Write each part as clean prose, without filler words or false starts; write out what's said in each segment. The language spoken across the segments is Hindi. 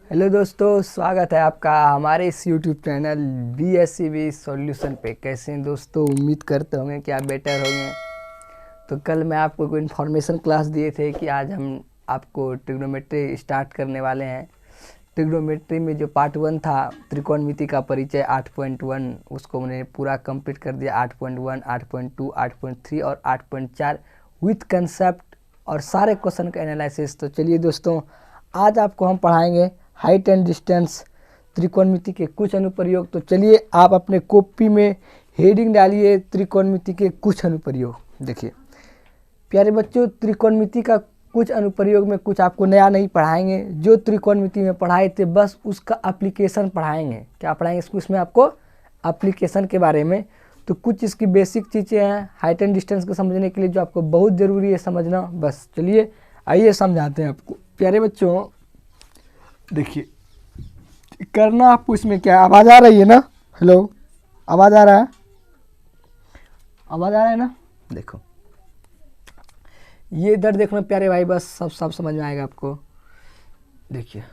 हेलो दोस्तों, स्वागत है आपका हमारे इस यूट्यूब चैनल BSCB सॉल्यूशन पे। कैसे हैं दोस्तों? उम्मीद करते होंगे कि आप बेटर होंगे। तो कल मैं आपको कोई इन्फॉर्मेशन क्लास दिए थे कि आज हम आपको ट्रिग्नोमेट्री स्टार्ट करने वाले हैं। ट्रिग्नोमेट्री में जो पार्ट 1 था त्रिकोणमिति का परिचय 8.1, उसको मैंने पूरा कंप्लीट कर दिया। 8.1, 8.2, 8.3 और 8.4 विथ कंसेप्ट और सारे क्वेश्चन का एनालिसिस। तो चलिए दोस्तों, आज आपको हम पढ़ाएंगे हाइट एंड डिस्टेंस त्रिकोणमिति के कुछ अनुप्रयोग। तो चलिए आप अपने कॉपी में हेडिंग डालिए त्रिकोणमिति के कुछ अनुप्रयोग। देखिए प्यारे बच्चों, त्रिकोणमिति का कुछ अनुप्रयोग में कुछ आपको नया नहीं पढ़ाएंगे। जो त्रिकोणमिति में पढ़ाए थे बस उसका एप्लीकेशन पढ़ाएंगे। क्या पढ़ाएंगे इसमें आपको? एप्लीकेशन के बारे में। तो कुछ इसकी बेसिक चीज़ें हैं हाइट एंड डिस्टेंस को समझने के लिए जो आपको बहुत ज़रूरी है समझना। बस चलिए आइए समझाते हैं आपको। प्यारे बच्चों देखिए, करना आपको इसमें क्या, आवाज़ आ रही है ना? हेलो, आवाज़ आ रहा है? आवाज़ आ रहा है ना? देखो ये इधर देखना प्यारे भाई, बस सब समझ में आएगा आपको। देखिए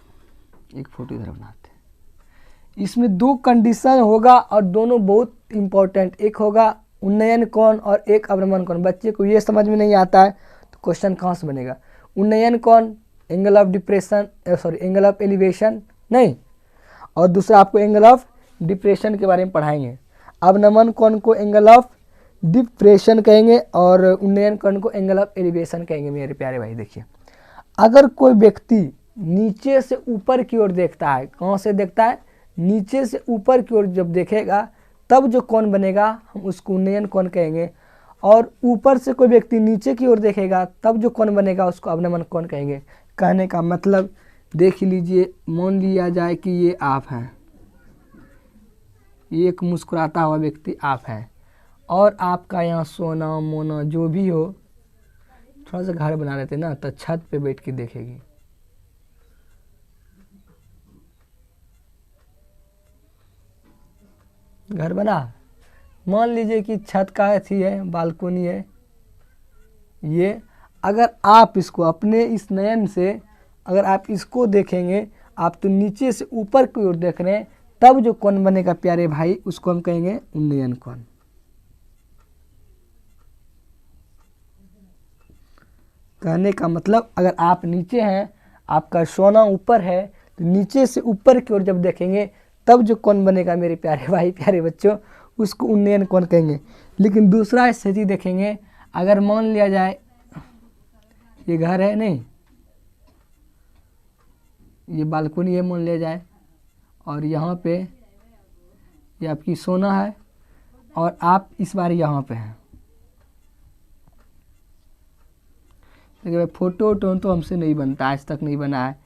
एक फोटो इधर बनाते हैं। इसमें दो कंडीशन होगा और दोनों बहुत इम्पोर्टेंट। एक होगा उन्नयन कोण और एक अवनमन कोण। बच्चे को ये समझ में नहीं आता है तो क्वेश्चन कहाँ से बनेगा? उन्नयन कोण angle of depression, angle of elevation नहीं, और दूसरा आपको एंगल ऑफ डिप्रेशन के बारे में पढ़ाएंगे। अवनमन कोण को एंगल ऑफ डिप्रेशन कहेंगे और उन्नयन कोण को एंगल ऑफ एलिवेशन कहेंगे। मेरे प्यारे भाई देखिए, अगर कोई व्यक्ति नीचे से ऊपर की ओर देखता है, कहाँ से देखता है? नीचे से ऊपर की ओर जब देखेगा तब जो कोण बनेगा हम उसको उन्नयन कोण कहेंगे, और ऊपर से कोई व्यक्ति नीचे की ओर देखेगा तब जो कोण बनेगा उसको अवनमन कोण कहेंगे। कहने का मतलब देख लीजिए, मान लिया जाए कि ये आप हैं, ये एक मुस्कुराता हुआ व्यक्ति आप है, और आपका यहाँ सोना मोना जो भी हो, थोड़ा सा घर बना लेते ना तो छत पे बैठ के देखेगी। घर बना, मान लीजिए कि छत का अथी है, बालकोनी है ये। अगर आप इसको अपने इस नयन से अगर आप इसको देखेंगे, आप तो नीचे से ऊपर की ओर देख रहे हैं, तब जो कोण बनेगा प्यारे भाई उसको हम कहेंगे उन्नयन कोण। कहने का मतलब अगर आप नीचे हैं, आपका सोना ऊपर है, तो नीचे से ऊपर की ओर जब देखेंगे तब जो कोण बनेगा मेरे प्यारे भाई प्यारे बच्चों उसको उन्नयन कोण कहेंगे। लेकिन दूसरा स्थिति देखेंगे, अगर मान लिया जाए ये घर है नहीं, ये बालकोनी है मान लिया जाए, और यहाँ पे ये आपकी सोना है और आप इस बार यहाँ पे हैं। देखिए भाई, फोटो तो हमसे नहीं बनता, आज तक नहीं बना है।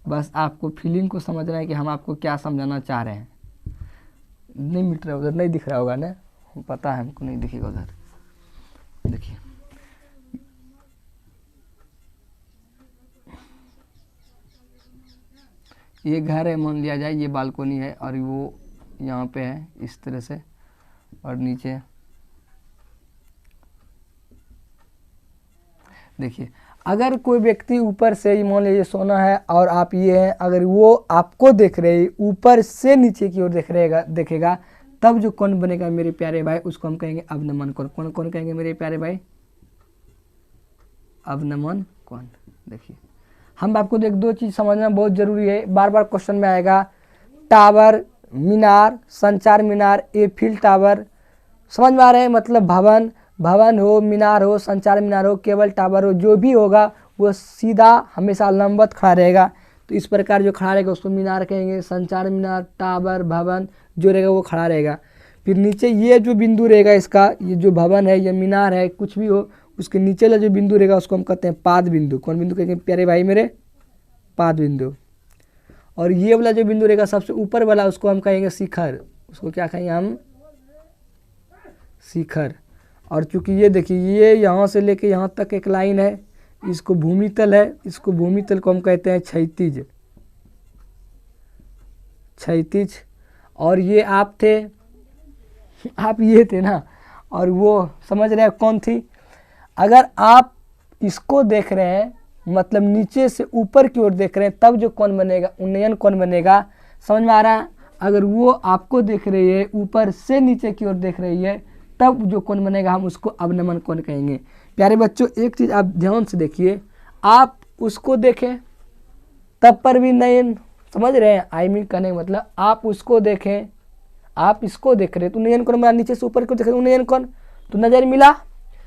बस आपको फीलिंग को समझना है कि हम आपको क्या समझाना चाह रहे हैं। नहीं मिट रहा, उधर नहीं दिख रहा होगा ना, पता है हमको नहीं दिखेगा उधर। देखिए ये घर है मान लिया जाए, ये बालकोनी है और वो यहाँ पे है इस तरह से, और नीचे देखिए अगर कोई व्यक्ति ऊपर से मान लीजिए सोना है और आप ये हैं, अगर वो आपको देख रहे हैं ऊपर से नीचे की ओर देखेगा तब जो कोण बनेगा मेरे प्यारे भाई उसको हम कहेंगे अवनमन कोण। कौन कौन कहेंगे मेरे प्यारे भाई? अवनमन कोण। देखिए हम आपको एक दो चीज़ समझना बहुत ज़रूरी है, बार बार क्वेश्चन में आएगा। टावर, मीनार, संचार मीनार, एफिल टावर, समझ में आ रहे हैं? मतलब भवन हो, मीनार हो, संचार मीनार हो, केबल टावर हो, जो भी होगा वो सीधा हमेशा लंबवत खड़ा रहेगा। तो इस प्रकार जो खड़ा रहेगा उसको मीनार कहेंगे। संचार मीनार, टावर, भवन जो रहेगा वो खड़ा रहेगा। फिर नीचे ये जो बिंदु रहेगा इसका, ये जो भवन है या मीनार है कुछ भी हो, उसके नीचे वाला जो बिंदु रहेगा उसको हम कहते हैं पाद बिंदु। कौन बिंदु कहेंगे प्यारे भाई मेरे? पाद बिंदु। और ये वाला जो बिंदु रहेगा सबसे ऊपर वाला उसको हम कहेंगे शिखर। उसको क्या कहेंगे हम? शिखर। और चूंकि ये देखिए ये यहाँ से लेके यहाँ तक एक लाइन है, इसको भूमितल है, इसको भूमितल को हम कहते हैं क्षैतिज। क्षैतिज। और ये आप थे, आप ये थे ना, और वो समझ रहे हैं कौन थी? अगर आप इसको देख रहे हैं मतलब नीचे से ऊपर की ओर देख रहे हैं, तब जो कोण बनेगा उन्नयन कोण बनेगा। समझ में आ रहा है? अगर वो आपको देख रही है ऊपर से नीचे की ओर देख रही है, तब जो कोण बनेगा हम उसको अवनमन कोण कहेंगे। प्यारे बच्चों, एक चीज़ आप ध्यान से देखिए, आप उसको देखें तब पर भी नयन, समझ रहे हैं? आई मीन कहने का मतलब आप उसको देखें, आप इसको देख रहे हैं तो नयन कोण बना, नीचे से ऊपर की ओर देख रहे नयन कोण, तो नजर मिला।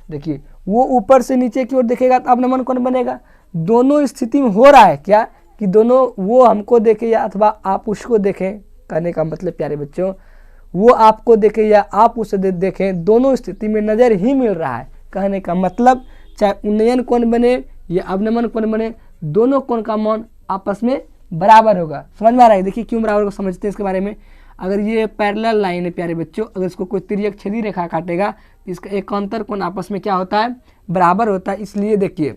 देखिए वो ऊपर से नीचे की ओर देखेगा तो अवनमन कोण बनेगा। दोनों स्थिति में हो रहा है क्या कि दोनों, वो हमको देखे या अथवा आप उसको देखें, कहने का मतलब प्यारे बच्चों वो आपको देखे या आप उसे देखें, दोनों स्थिति में नज़र ही मिल रहा है। कहने का मतलब चाहे उन्नयन कोण बने या अवनमन कोण बने, दोनों कोण का मान आपस में बराबर होगा। समझ में आ रहा है? देखिए क्यों बराबर को समझते हैं इसके बारे में। अगर ये पैरेलल लाइन है प्यारे बच्चों, अगर इसको कोई तिर्यक छेदी रेखा काटेगा तो इसका एकांतर कोण आपस में क्या होता है? बराबर होता है। इसलिए देखिए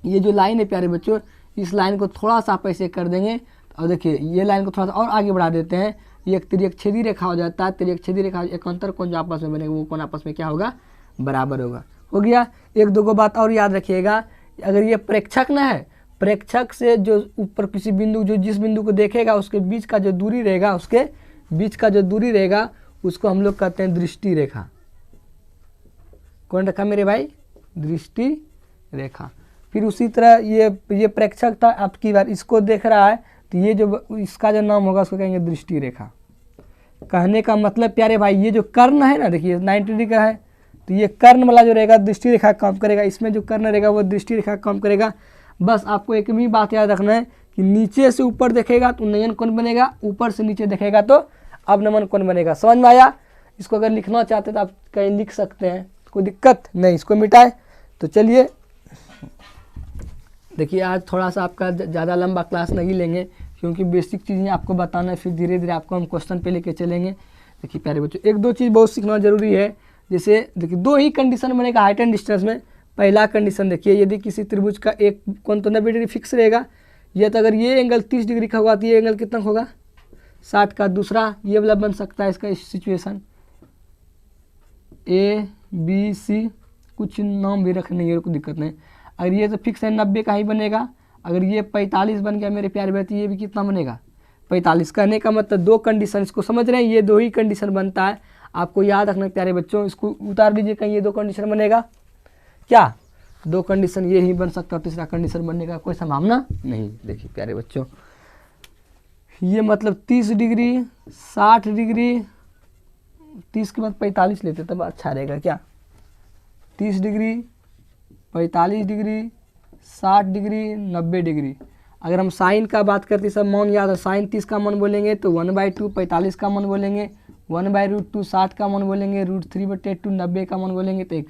ये जो लाइन है प्यारे बच्चों, इस लाइन को थोड़ा सा आप ऐसे कर देंगे और देखिए ये लाइन को थोड़ा सा और आगे बढ़ा देते हैं, ये एक तिर्यक छेदी रेखा हो जाता है। तिर्यक छेदी रेखा एकांतर कोण जो आपस में बनेगा वो कोण आपस में क्या होगा? बराबर होगा। हो गया। एक दो बात और याद रखिएगा, अगर ये प्रेक्षक न है, प्रेक्षक से जो ऊपर किसी बिंदु, जो जिस बिंदु को देखेगा उसके बीच का जो दूरी रहेगा, उसके बीच का जो दूरी रहेगा उसको हम लोग कहते हैं दृष्टि रेखा। कौन रेखा मेरे भाई? दृष्टि रेखा। फिर उसी तरह ये प्रेक्षक था, आपकी बार इसको देख रहा है तो ये जो इसका जो नाम होगा उसको कहेंगे दृष्टि रेखा। कहने का मतलब प्यारे भाई ये जो कर्ण है ना, देखिए 90 डिग्री का है तो ये कर्ण वाला जो रहेगा दृष्टि रेखा काम करेगा, इसमें जो कर्ण रहेगा वो दृष्टि रेखा काम करेगा। बस आपको एक भी बात याद रखना है कि नीचे से ऊपर देखेगा तो उन्नयन कोण बनेगा, ऊपर से नीचे देखेगा तो अवनमन कोण बनेगा। समझ में आया? इसको अगर लिखना चाहते तो आप कहीं लिख सकते हैं, कोई दिक्कत नहीं, इसको मिटाए। तो चलिए देखिए आज थोड़ा सा आपका ज़्यादा लंबा क्लास नहीं लेंगे क्योंकि बेसिक चीज़ें आपको बताना है, फिर धीरे धीरे आपको हम क्वेश्चन पे लेके चलेंगे। देखिए प्यारे बच्चों, एक दो चीज़ बहुत सीखना जरूरी है। जैसे देखिए दो ही कंडीशन बनेगा हाइट एंड डिस्टेंस में। पहला कंडीशन देखिए, यदि किसी त्रिभुज का एक कोण तो 90 डिग्री फिक्स रहेगा, या तो अगर ये एंगल 30 डिग्री का होगा तो ये एंगल कितना होगा? 60 का। दूसरा ये वाला बन सकता है इसका सिचुएशन ABC, कुछ नाम भी रखने की कोई दिक्कत नहीं। अगर ये तो फिक्स है 90 का ही बनेगा। अगर ये 45 बन गया मेरे प्यारे भाई, ये भी कितना बनेगा? 45। कहने का मतलब दो कंडीशन, इसको समझ रहे हैं, ये दो ही कंडीशन बनता है। आपको याद रखना प्यारे बच्चों, इसको उतार लीजिए कहीं, ये दो कंडीशन बनेगा क्या? दो कंडीशन ये ही बन सकता है, तीसरा कंडीशन बनने का कोई संभावना नहीं। देखिए प्यारे बच्चों, ये मतलब 30 डिग्री 60 डिग्री, 30 के बाद 45 लेते तब अच्छा रहेगा क्या? 30 डिग्री 45 डिग्री 60 डिग्री 90 डिग्री। अगर हम साइन का बात करते सब मान याद है, साइन 30 का मान बोलेंगे तो 1/2, 45 का मान बोलेंगे 1/√2, 60 का मान बोलेंगे √3/2, 90 का मान बोलेंगे तो 1।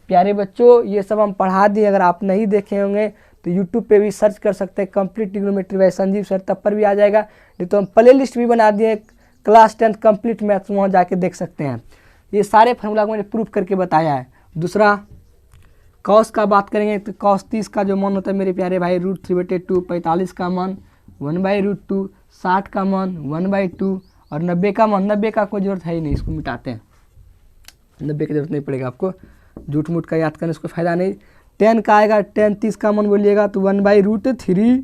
प्यारे बच्चों ये सब हम पढ़ा दिए, अगर आप नहीं देखे होंगे तो यूट्यूब पे भी सर्च कर सकते हैं complete trigonometry by Sanjeev sir, तब पर भी आ जाएगा। नहीं तो हम प्ले लिस्ट भी बना दिए क्लास 10 कंप्लीट मैथ्स, वहाँ जाके देख सकते हैं। ये सारे फार्मूला को मैंने प्रूफ करके बताया है। दूसरा कॉस का बात करेंगे तो कॉस 30 का जो मान होता है मेरे प्यारे भाई √3/2, 45 का मान 1/√2, 60 का मान 1/2 और 90 का मान, 90 का कोई जरूरत है ही नहीं, इसको मिटाते हैं, 90 की जरूरत नहीं पड़ेगा आपको, झूठ मूठ का याद करने इसको फ़ायदा नहीं। 10 का आएगा, 10 30 का मान बोलिएगा तो 1/√3,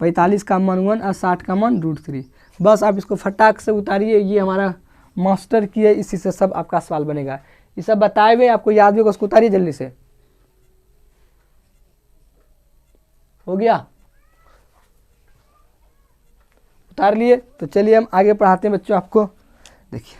45 का मान 1 और 60 का मान √3। बस आप इसको फटाक से उतारिए, ये हमारा मास्टर की है, इसी से सब आपका सवाल बनेगा। ये सब बताए हुए आपको याद भी होगा, उसको उतारिए जल्दी से। हो गया? उतार लिए? तो चलिए हम आगे पढ़ाते हैं बच्चों आपको। देखिए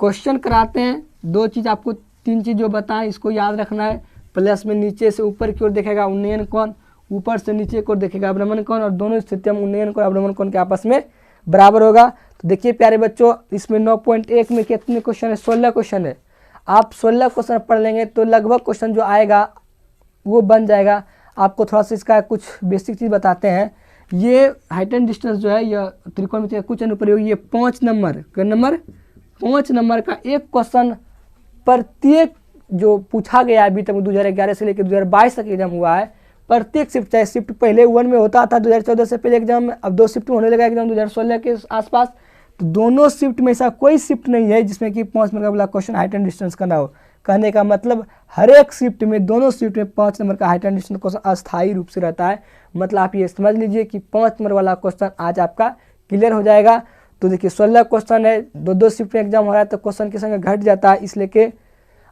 क्वेश्चन कराते हैं, दो चीज़ आपको, तीन चीज़ जो बताएं इसको याद रखना है। प्लस में नीचे से ऊपर की ओर देखेगा उन्नयन कोण, ऊपर से नीचे की ओर देखेगा अवनमन कोण, और दोनों स्थितियों में उन्नयन कोण अवनमन कोण के आपस में बराबर होगा। तो देखिए प्यारे बच्चों, इसमें 9.1 में कितने क्वेश्चन है? 16 क्वेश्चन है। आप 16 क्वेश्चन पढ़ लेंगे तो लगभग क्वेश्चन जो आएगा वो बन जाएगा। आपको थोड़ा सा इसका कुछ बेसिक चीज़ बताते हैं। ये हाइट एंड डिस्टेंस जो है, यह त्रिकोणमिति का कुछ अनुप्रयोग, ये 5 नंबर का एक क्वेश्चन प्रत्येक जो पूछा गया अभी तक 2011 से लेकर 2022 तक एग्जाम हुआ है, प्रत्येक शिफ्ट, चाहे शिफ्ट पहले 1 में होता था 2014 से पहले एग्जाम में, अब 2 शिफ्ट में होने लगा एग्जाम 2016 के आसपास। तो दोनों शिफ्ट में ऐसा कोई शिफ्ट नहीं है जिसमें कि 5 नंबर वाला क्वेश्चन हाइट एंड डिस्टेंस का ना हो। कहने का मतलब हर एक शिफ्ट में, दोनों शिफ्ट में 5 नंबर का हाइट एंड डिस्टेंस क्वेश्चन अस्थायी रूप से रहता है। मतलब आप ये समझ लीजिए कि 5 नंबर वाला क्वेश्चन आज आपका क्लियर हो जाएगा। तो देखिए 16 क्वेश्चन है, दो शिफ्ट में एग्जाम हो रहा है तो क्वेश्चन की संख्या घट जाता है, इसलिए कि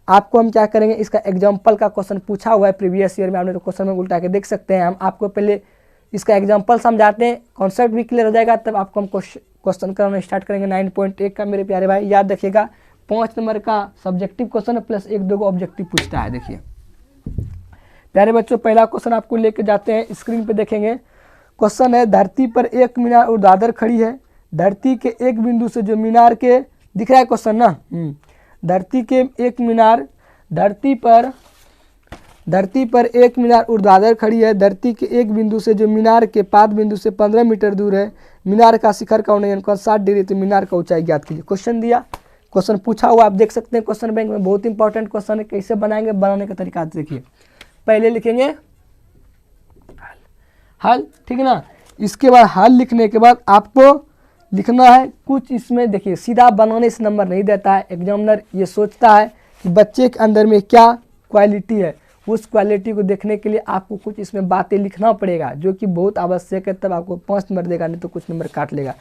आपको हम क्या करेंगे, इसका एग्जाम्पल का क्वेश्चन पूछा हुआ है प्रीवियस ईयर में, आपने तो क्वेश्चन में उल्टा के देख सकते हैं। हम आपको पहले इसका एग्जाम्पल समझाते हैं, कॉन्सेप्ट भी क्लियर हो जाएगा, तब आपको हम क्वेश्चन कराना स्टार्ट करेंगे 9.1 का। मेरे प्यारे भाई याद रखिएगा 5 नंबर का सब्जेक्टिव क्वेश्चन है प्लस 1-2 ऑब्जेक्टिव पूछता है। देखिए प्यारे बच्चों, पहला क्वेश्चन आपको लेके जाते हैं, स्क्रीन पे देखेंगे। क्वेश्चन है, धरती पर एक मीनार ऊर्ध्वाधर खड़ी है। धरती के एक बिंदु से जो मीनार के, दिख रहा है क्वेश्चन ना, धरती पर एक मीनार ऊर्ध्वाधर खड़ी है। धरती के एक बिंदु से जो मीनार के पाद बिंदु से 15 मीटर दूर है। मीनार का शिखर का उन्नयन कोण 60 डिग्री, तो मीनार का ऊंचाई ज्ञात कीजिए। क्वेश्चन दिया, क्वेश्चन पूछा हुआ, आप देख सकते हैं क्वेश्चन बैंक में, बहुत इंपॉर्टेंट क्वेश्चन है। कैसे बनाएंगे, बनाने का तरीका देखिए। पहले लिखेंगे हल, ठीक है ना। इसके बाद हल लिखने के बाद आपको लिखना है कुछ, इसमें देखिए सीधा बनाने से नंबर नहीं देता है। एग्जामिनर ये सोचता है कि बच्चे के अंदर में क्या क्वालिटी है, उस क्वालिटी को देखने के लिए आपको कुछ इसमें बातें लिखना पड़ेगा, जो कि बहुत आवश्यक है, तब आपको 5 नंबर देगा, नहीं तो कुछ नंबर काट लेगा।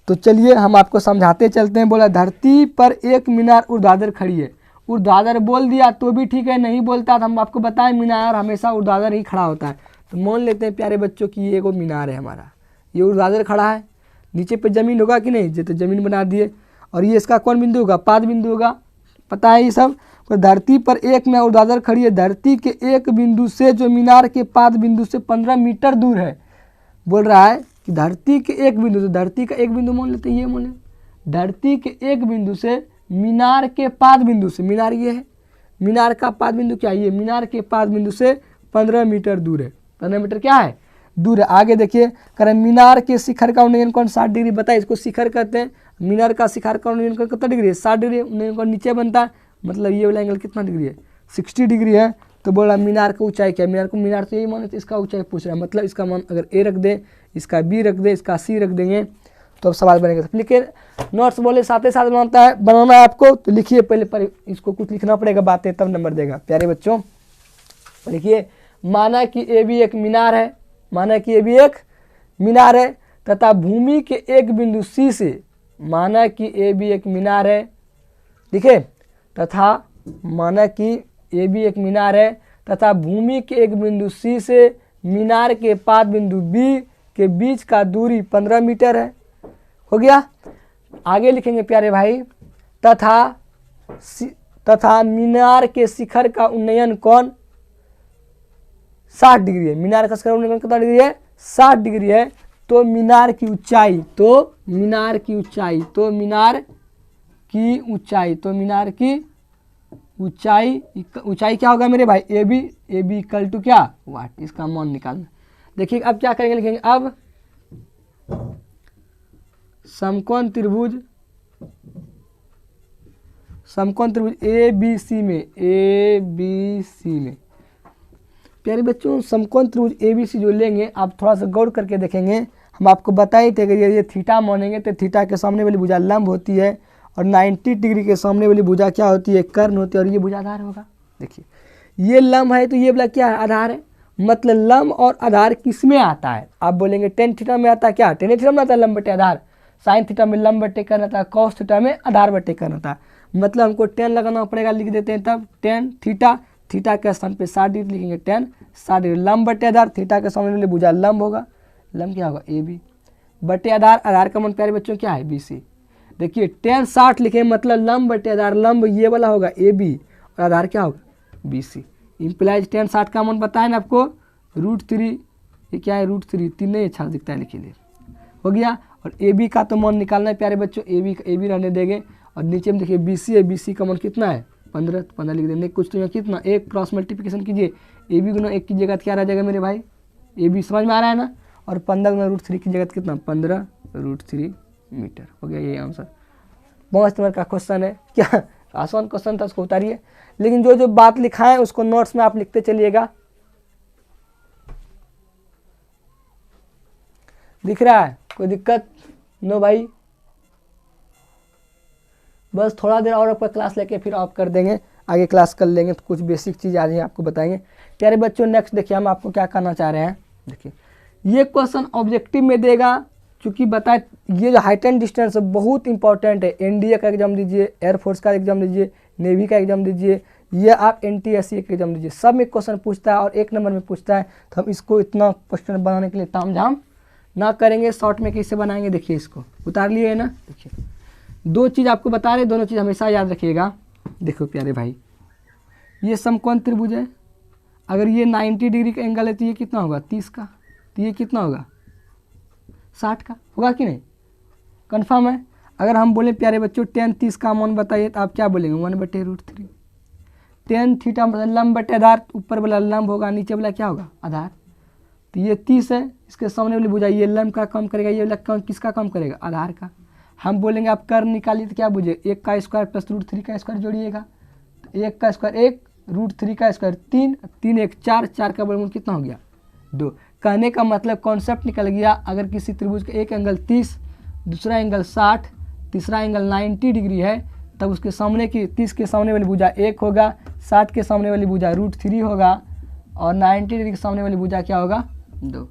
तो चलिए हम आपको समझाते चलते हैं। बोला धरती पर एक मीनार ऊर्ध्वाधर खड़ी है। ऊर्ध्वाधर बोल दिया तो भी ठीक है, नहीं बोलता तो हम आपको बताएं मीनार हमेशा ऊर्ध्वाधर ही खड़ा होता है। तो मान लेते हैं प्यारे बच्चों की ये एगो मीनार है हमारा, ये ऊर्ध्वाधर खड़ा है। नीचे पे जमीन होगा कि नहीं, तो जमीन बना दिए, और ये इसका कौन बिंदु होगा, पाद बिंदु होगा, पता है ये सब। तो धरती पर एक मीनार ऊर्ध्वाधर खड़ी है। धरती के एक बिंदु से जो मीनार के पाद बिंदु से 15 मीटर दूर है। बोल रहा है कि धरती के एक बिंदु से, धरती का एक बिंदु मान लेते हैं, ये मान लेते, धरती के एक बिंदु से मीनार के पाद बिंदु से, मीनार ये है, मीनार का पाद बिंदु क्या है, ये मीनार के पाद बिंदु से 15 मीटर दूर है। 15 मीटर क्या है, दूर है। आगे देखिए, करें मीनार के शिखर का उन्नयन कोण 60 डिग्री, बताए इसको शिखर कहते हैं। मीनार का शिखर का उन्नयन कोण कितना डिग्री है, 60 डिग्री। उन्नयन कोण नीचे बनता है, मतलब ये वाला एंगल कितना डिग्री है, 60 डिग्री है। तो बोला मीनार का ऊंचाई क्या है, मीनार तो यही माने, तो इसका ऊंचाई पूछ रहा है। मतलब इसका मान अगर ए रख दे, इसका बी रख दे, इसका सी रख देंगे तो अब सवाल बनेगा। लिखिए नोट्स बोले साथ ही साथ बनाना है आपको, तो लिखिए पहले पर इसको कुछ लिखना पड़ेगा बातें, तब नंबर देगा। प्यारे बच्चों लिखिए, माना कि ए भी एक मीनार है, माना कि ये भी एक मीनार है तथा भूमि के एक बिंदु सी से, माना कि ए भी एक मीनार है, देखिए, तथा माना कि ए भी एक मीनार है तथा भूमि के एक बिंदु सी से मीनार के पाद बिंदु बी के बीच का दूरी 15 मीटर है। हो गया। आगे लिखेंगे प्यारे भाई, तथा मीनार के शिखर का उन्नयन कोण 60 डिग्री है। मीनार का शिखर उन्नयन कितना डिग्री है, 60 डिग्री है। तो मीनार की ऊंचाई, ऊंचाई क्या होगा मेरे भाई, ए बी इक्वल टू क्या, वाट, इसका मान निकालना। देखिए अब क्या करेंगे, लिखेंगे अब समकोण त्रिभुज ए बी सी में, प्यारे बच्चों समकोण त्रिभुज ए बी सी जो लेंगे, आप थोड़ा सा गौर करके देखेंगे। हम आपको बताए थे कि ये थीटा मानेंगे तो थीटा के सामने वाली भुजा लंब होती है, और 90 डिग्री के सामने वाली भुजा क्या होती है, कर्ण होती है, और ये भुजा आधार होगा। देखिए ये लंब है तो ये वाला क्या है, आधार है। मतलब लंब और आधार किस में आता है, आप बोलेंगे टेन थीटा में आता है, क्या टेन थीटा में आता है लंब बटे आधार, साइन थीटा में लंब बटे कर्ण आता है, कॉस थीटा में आधार बटे कर्ण आता है। मतलब हमको टेन लगाना पड़ेगा, लिख देते हैं तब टेन थीटा, थीटा के स्थान पे 60 डिग्री लिखेंगे, टेन 60 डिग्री, लंब बटे आधार, थीटा के सामने वाली भुजा लंब होगा, लंब क्या होगा ए बी बटे आधार, आधार का मान प्यारे बच्चों क्या है बी सी। देखिए टेन 60 लिखे, मतलब लंब बटे आधार, लंब ये वाला होगा ए बी और आधार क्या होगा बी सी। इम्प्लाइज टेन 60 का मान बताया ना आपको, √3, ये क्या है √3, 3 नहीं अच्छा दिखता है, लिखिए हो गया। और ए बी का तो मान निकालना है प्यारे बच्चों, ए बी रहने देंगे। और नीचे में देखिए बी सी है, बी सी का मान कितना है 15, 15 लिख देंगे। कुछ तो यहाँ कितना, एक क्रॉस मल्टीप्लिकेशन कीजिए, ए बी गुना 1 की जगह क्या रह जाएगा मेरे भाई, ए बी समझ में आ रहा है ना। और 15 गुना √3 की जगह कितना, 15 √3 मीटर। हो गया ये आंसर। 5 नंबर का क्वेश्चन है, क्या आसान क्वेश्चन था, उसको उतारिए। लेकिन जो जो बात लिखा है उसको नोट्स में आप लिखते चलिएगा। दिख रहा है, कोई दिक्कत नो भाई। बस थोड़ा देर और आपका क्लास लेके फिर ऑफ कर देंगे, आगे क्लास कर लेंगे, तो कुछ बेसिक चीज़ आज ही आपको बताएंगे। प्यारे बच्चों नेक्स्ट देखिए हम आपको क्या करना चाह रहे हैं। देखिए ये क्वेश्चन ऑब्जेक्टिव में देगा, चूँकि बताए ये जो हाइट एंड डिस्टेंस है बहुत इंपॉर्टेंट है। एनडीए का एग्जाम दीजिए, एयरफोर्स का एग्जाम दीजिए, नेवी का एग्जाम दीजिए, ये आप NTSC का एग्जाम दीजिए, सब में क्वेश्चन पूछता है और 1 नंबर में पूछता है। तो हम इसको इतना क्वेश्चन बनाने के लिए तामझाम ना करेंगे, शॉर्ट में कैसे बनाएंगे देखिए। इसको उतार लिए है ना। देखिए 2 चीज़ आपको बता रहे, दोनों चीज़ हमेशा याद रखिएगा। देखो प्यारे भाई, ये समकोण त्रिभुज है, अगर ये 90 डिग्री का एंगल है तो ये कितना होगा 30 का, तो ये कितना होगा 60 का, होगा कि नहीं, कन्फर्म है। अगर हम बोले प्यारे बच्चों tan 30 का मान बताइए, तो आप क्या बोलेंगे 1/√3। tan थीटा मतलब लंब बटे आधार, ऊपर वाला लंब होगा, नीचे वाला क्या होगा आधार। तो ये 30 है, इसके सामने वाली भुजा ये लंब का कम करेगा, ये वाला कम किसका कम करेगा आधार का। हम बोलेंगे आप कर्ण निकालिए, तो क्या बुझे 1 का स्क्वायर प्लस √3 का स्क्वायर जोड़िएगा, तो 1 का स्क्वायर 1, √3 का स्क्वायर 3, 3 1 4, 4 का वर्गमूल कितना हो गया 2। कहने का मतलब कॉन्सेप्ट निकल गया। अगर किसी त्रिभुज का एक एंगल 30, दूसरा एंगल 60, तीसरा एंगल 90 डिग्री है, तब उसके सामने की 30 के सामने वाली भुजा 1 होगा, 60 के सामने वाली भुजा √3 होगा और 90 डिग्री के सामने वाली भुजा क्या होगा 2।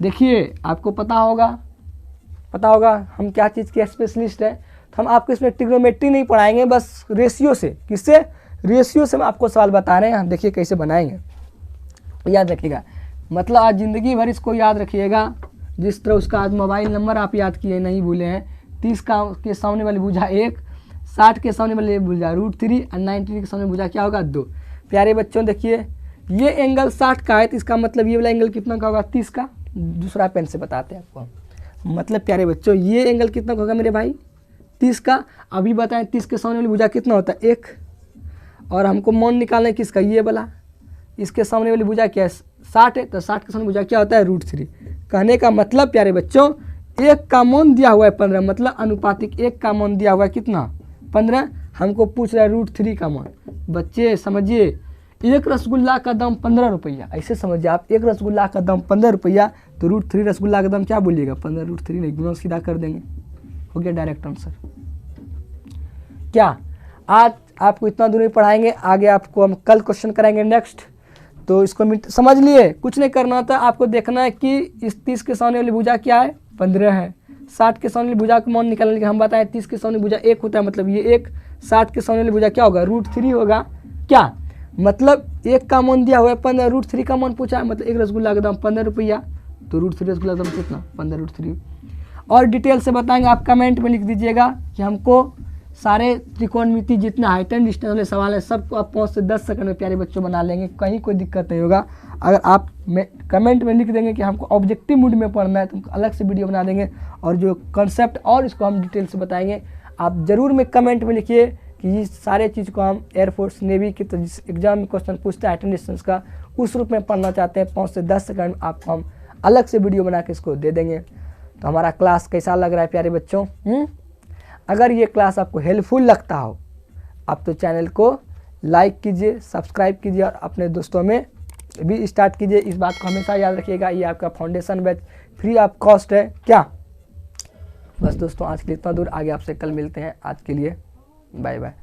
देखिए आपको पता होगा हम क्या चीज़ के स्पेशलिस्ट हैं। तो हम आपको इसमें ट्रिग्नोमेट्री नहीं पढ़ाएंगे, बस रेशियो से, किससे रेशियो से हम आपको सवाल बता रहे हैं। हम देखिए कैसे बनाएंगे, याद रखिएगा। मतलब आज ज़िंदगी भर इसको याद रखिएगा, जिस तरह उसका आज मोबाइल नंबर आप याद किए नहीं भूले हैं। 30 का के सामने वाली भुजा 1, 60 के सामने वाली भुजा √3 और 90 के सामने भुजा क्या होगा 2। प्यारे बच्चों देखिए ये एंगल 60 का है, तो इसका मतलब ये वाला एंगल कितना का होगा 30 का। दूसरा पेन से बताते हैं आपको। मतलब प्यारे बच्चों ये एंगल कितना का होगा मेरे भाई 30 का। अभी बताएं 30 के सामने वाली भुजा कितना होता है 1, और हमको मान निकालना है किसका ये वाला। इसके सामने वाली भुजा क्या है 60 है, तो 60 के सामने भुजा क्या होता है √3। कहने का मतलब प्यारे बच्चों 1 का मान दिया हुआ है 15, मतलब अनुपातिक 1 का मान दिया हुआ है कितना 15। हमको पूछ रहा है √3 का मान। बच्चे समझिए, एक रसगुल्ला का दाम 15 रुपया, ऐसे समझिए आप, एक रसगुल्ला का दाम 15 रुपया, तो √3 रसगुल्ला का दाम क्या बोलिएगा 15, √3 नहीं, गुना सीधा कर देंगे, हो गया डायरेक्ट आंसर। क्या आज आपको इतना दूर नहीं पढ़ाएंगे, आगे आपको हम कल क्वेश्चन कराएंगे नेक्स्ट। तो इसको समझ लिए, कुछ नहीं करना था, आपको देखना है कि इस 30 के सामने वाली भुजा क्या है 15 है। 60 के सामने वाली भुजा का मान निकालने के हम बताएं 30 के सामने भुजा 1 होता है, मतलब ये 1, 60 के सामने वाली भुजा क्या होगा √3 होगा। क्या मतलब 1 का मान दिया हुआ है 15, √3 का मान पूछा है, मतलब एक रसगुल्ला का दाम 15 रुपया, तो √3 रसगुल्ला का दाम कितना 15 √3। और डिटेल से बताएंगे, आप कमेंट में लिख दीजिएगा कि हमको सारे त्रिकोणमिति जितने हाइट एंड डिस्टेंस वाले सवाल है सबको आप 5 से 10 सेकंड में प्यारे बच्चों बना लेंगे, कहीं कोई दिक्कत नहीं होगा। अगर आप कमेंट में लिख देंगे कि हमको ऑब्जेक्टिव मोड में पढ़ना है, तो हम अलग से वीडियो बना देंगे और जो कॉन्सेप्ट और इसको हम डिटेल से बताएंगे। आप ज़रूर में कमेंट में लिखिए कि ये सारे चीज़ को हम एयरफोर्स नेवी की तो जिस एग्जाम में क्वेश्चन पूछते हैं हाइट एंड डिस्टेंस का, उस रूप में पढ़ना चाहते हैं। 5 से 10 सेकंड आपको हम अलग से वीडियो बना के इसको दे देंगे। तो हमारा क्लास कैसा लग रहा है प्यारे बच्चों? अगर ये क्लास आपको हेल्पफुल लगता हो, आप तो चैनल को लाइक कीजिए, सब्सक्राइब कीजिए और अपने दोस्तों में भी स्टार्ट कीजिए। इस बात को हमेशा याद रखिएगा, ये आपका foundation batch free of cost है। क्या बस दोस्तों आज के लिए इतना दूर, आगे आपसे कल मिलते हैं। आज के लिए बाय बाय।